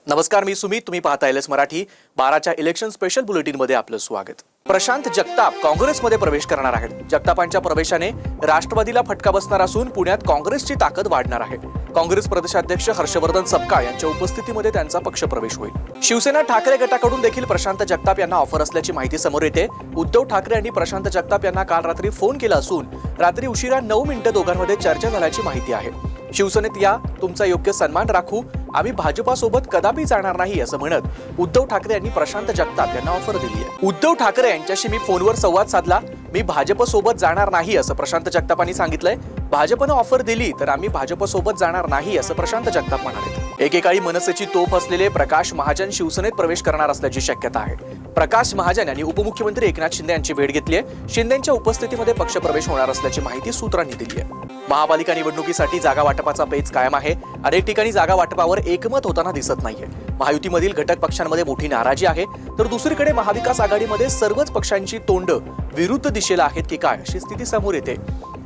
नमस्कार, मी सुमित. तुम्ही पाहता एलएस मराठी. 12च्या इलेक्शन स्पेशल बुलेटिनमध्ये आपलं स्वागत. प्रशांत जगताप काँग्रेसमध्ये प्रवेश करणार आहेत. जगतापांच्या प्रवेशाने राष्ट्रवादीला फटका बसणार असून पुण्यात काँग्रेसची ताकद वाढणार आहे. काँग्रेस प्रदेशाध्यक्ष हर्षवर्धन सपकाळ यांच्या उपस्थितीमध्ये त्यांचा पक्षप्रवेश होईल. शिवसेना ठाकरे गटाकडून देखील प्रशांत जगताप यांना ऑफर असल्याची माहिती समोर येते. उद्धव ठाकरे यांनी प्रशांत जगताप यांना काल रात्री फोन केला असून रात्री उशिरा 9 मिनिटं दोघांमध्ये चर्चा झाल्याची माहिती आहे. शिवसेनेत या, तुमचा योग्य सन्मान राखू, आम्ही भाजपासोबत कदापि जाणार नाही असं म्हणत उद्धव ठाकरे यांनी प्रशांत जगताप यांना ऑफर दिली आहे. उद्धव ठाकरे यांच्याशी मी फोनवर संवाद साधला. मी भाजपसोबत जाणार नाही असं प्रशांत जगतापांनी सांगितलंय. भाजपनं ऑफर दिली तर आम्ही भाजपसोबत जाणार नाही असं प्रशांत जगताप म्हणाले. एकेकाळी मनसेची तोफ असलेले प्रकाश महाजन शिवसेनेत प्रवेश करणार असल्याची शक्यता आहे. प्रकाश महाजन यांनी उपमुख्यमंत्री एकनाथ शिंदे यांची भेट घेतली आहे. शिंदेंच्या उपस्थितीमध्ये पक्षप्रवेश होणार असल्याची माहिती सूत्रांनी दिली आहे. महापालिका निवडणुकीसाठी जागा वाटपाचा पेच कायम आहे. अनेक ठिकाणी जागा वाटपावर एकमत होताना दिसत नाहीये. महायुतीमधील घटक पक्षांमध्ये मोठी नाराजी आहे, तर दुसरीकडे महाविकास आघाडीमध्ये सर्वच पक्षांची तोंड विरुद्ध दिशेला आहेत की काय अशी स्थिती समोर येते.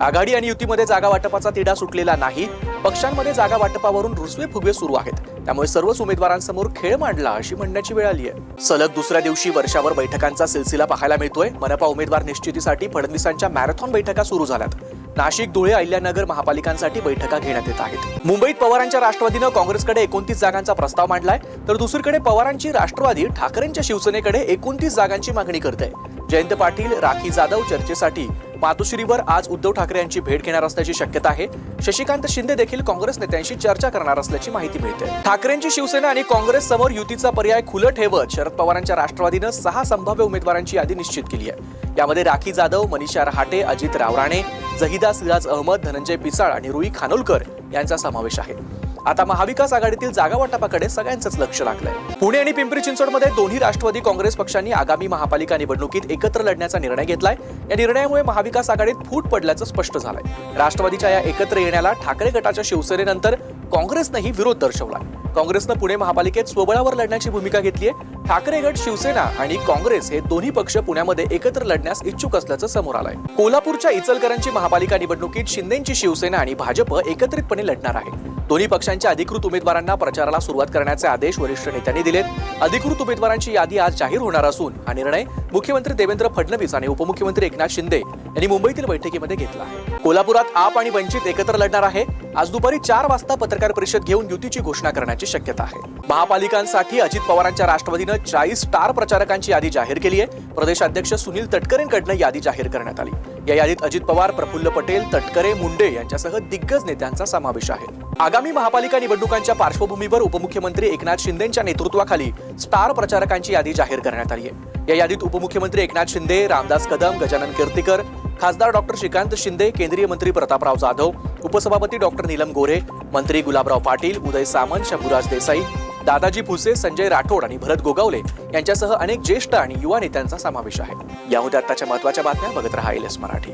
आघाडी आणि युतीमध्ये जागा वाटपाचा तिढा सुटलेला नाही. पक्षांमध्ये जागा वाटपावरून रुसवे फुगवे सुरू आहेत. त्यामुळे सर्वच उमेदवारांसमोर खेळ मांडला अशी म्हणण्याची वेळ आली आहे. सलग दुसऱ्या दिवशी वर्षावर बैठकांचा सिलसिला पाहायला मिळतोय. मनपा उमेदवार निश्चितीसाठी फडणवीसांच्या मॅरेथॉन बैठका सुरू झाल्यात. नाशिक, धुळे, अहिल्यानगर महापालिकांसाठी बैठका घेण्यात येत आहेत. मुंबईत पवारांच्या राष्ट्रवादीनं काँग्रेसकडे 29 जागांचा प्रस्ताव मांडलाय, तर दुसरीकडे पवारांची राष्ट्रवादी ठाकरेंच्या शिवसेनेकडे 29 जागांची मागणी करते. जयंत पाटील, राखी जाधव चर्चेसाठी मातोश्रीवर आज उद्धव ठाकरे यांची भेट घेणार असल्याची शक्यता आहे. शशिकांत शिंदे देखील काँग्रेस नेत्यांशी चर्चा करणार असल्याची माहिती मिळते. ठाकरेंची शिवसेना आणि काँग्रेस समोर युतीचा पर्याय खुलं ठेवत शरद पवारांच्या राष्ट्रवादीनं 6 संभाव्य उमेदवारांची यादी निश्चित केली आहे. यामध्ये राखी जाधव, मनीषा रहाटे, अजित रावराणे, जहिदा सिराज अहमद, धनंजय पिसाळ आणि रुई खानोलकर यांचा समावेश आहे. आता महाविकास आघाडीतील जागा वाटपाकडे सगळ्यांचंच लक्ष लागलंय. पुणे आणि पिंपरी चिंचवडमध्ये दोन्ही राष्ट्रवादी काँग्रेस पक्षांनी आगामी महापालिका निवडणुकीत एकत्र लढण्याचा निर्णय घेतलाय. या निर्णयामुळे महाविकास आघाडीत फूट पडल्याचं स्पष्ट झालंय. राष्ट्रवादीच्या या एकत्र येण्याला ठाकरे गटाच्या शिवसेनेनंतर काँग्रेसनंही विरोध दर्शवला. काँग्रेसनं पुणे महापालिकेत स्वबळावर लढण्याची भूमिका घेतली आहे. ठाकरे गट, शिवसेना आणि काँग्रेस हे दोन्ही पक्ष पुण्यामध्ये एकत्र लढण्यास इच्छुक असल्याचं समोर आलंय. कोल्हापूरच्या इचलकरंजी महापालिका निवडणुकीत शिंदेंची शिवसेना आणि भाजप एकत्रितपणे लढणार आहे. दोन्ही पक्षांच्या अधिकृत उमेदवारांना प्रचाराला सुरुवात करण्याचे आदेश वरिष्ठ नेत्यांनी दिलेत. अधिकृत उमेदवारांची यादी आज जाहीर होणार असून हा निर्णय मुख्यमंत्री देवेंद्र फडणवीस आणि उपमुख्यमंत्री एकनाथ शिंदे यांनी मुंबईतील बैठकीमध्ये घेतला आहे. कोल्हापुरात आप आणि वंचित एकत्र लढणार आहे. आज दुपारी 4 वाजता पत्रकार परिषद घेऊन युतीची घोषणा करण्याची शक्यता आहे. महापालिकांसाठी अजित पवारांच्या राष्ट्रवादीनं 40 स्टार प्रचारकांची यादी जाहीर केली आहे. प्रदेशाध्यक्ष सुनील तटकरेंकडून यादी जाहीर करण्यात आली. या यादीत अजित पवार, प्रफुल्ल पटेल, तटकरे, मुंडे यांच्यासह दिग्गज नेत्यांचा समावेश आहे. आगामी महापालिका निवडणुकांच्या पार्श्वभूमीवर उपमुख्यमंत्री एकनाथ शिंदेंच्या नेतृत्वाखाली स्टार प्रचारकांची यादी जाहीर करण्यात आली आहे. या यादीत उपमुख्यमंत्री एकनाथ शिंदे, रामदास कदम, गजानन कीर्तीकर, खासदार डॉक्टर श्रीकांत शिंदे, केंद्रीय मंत्री प्रतापराव जाधव, उपसभापती डॉक्टर नीलम गोऱ्हे, मंत्री गुलाबराव पाटील, उदय सामंत, शंभूराज देसाई, दादाजी भुसे, संजय राठोड आणि भरत गोगावले यांच्यासह अनेक ज्येष्ठ आणि युवा नेत्यांचा समावेश आहे. या होत्या आताच्या महत्त्वाच्या बातम्या. बघत रहा एलएस मराठी.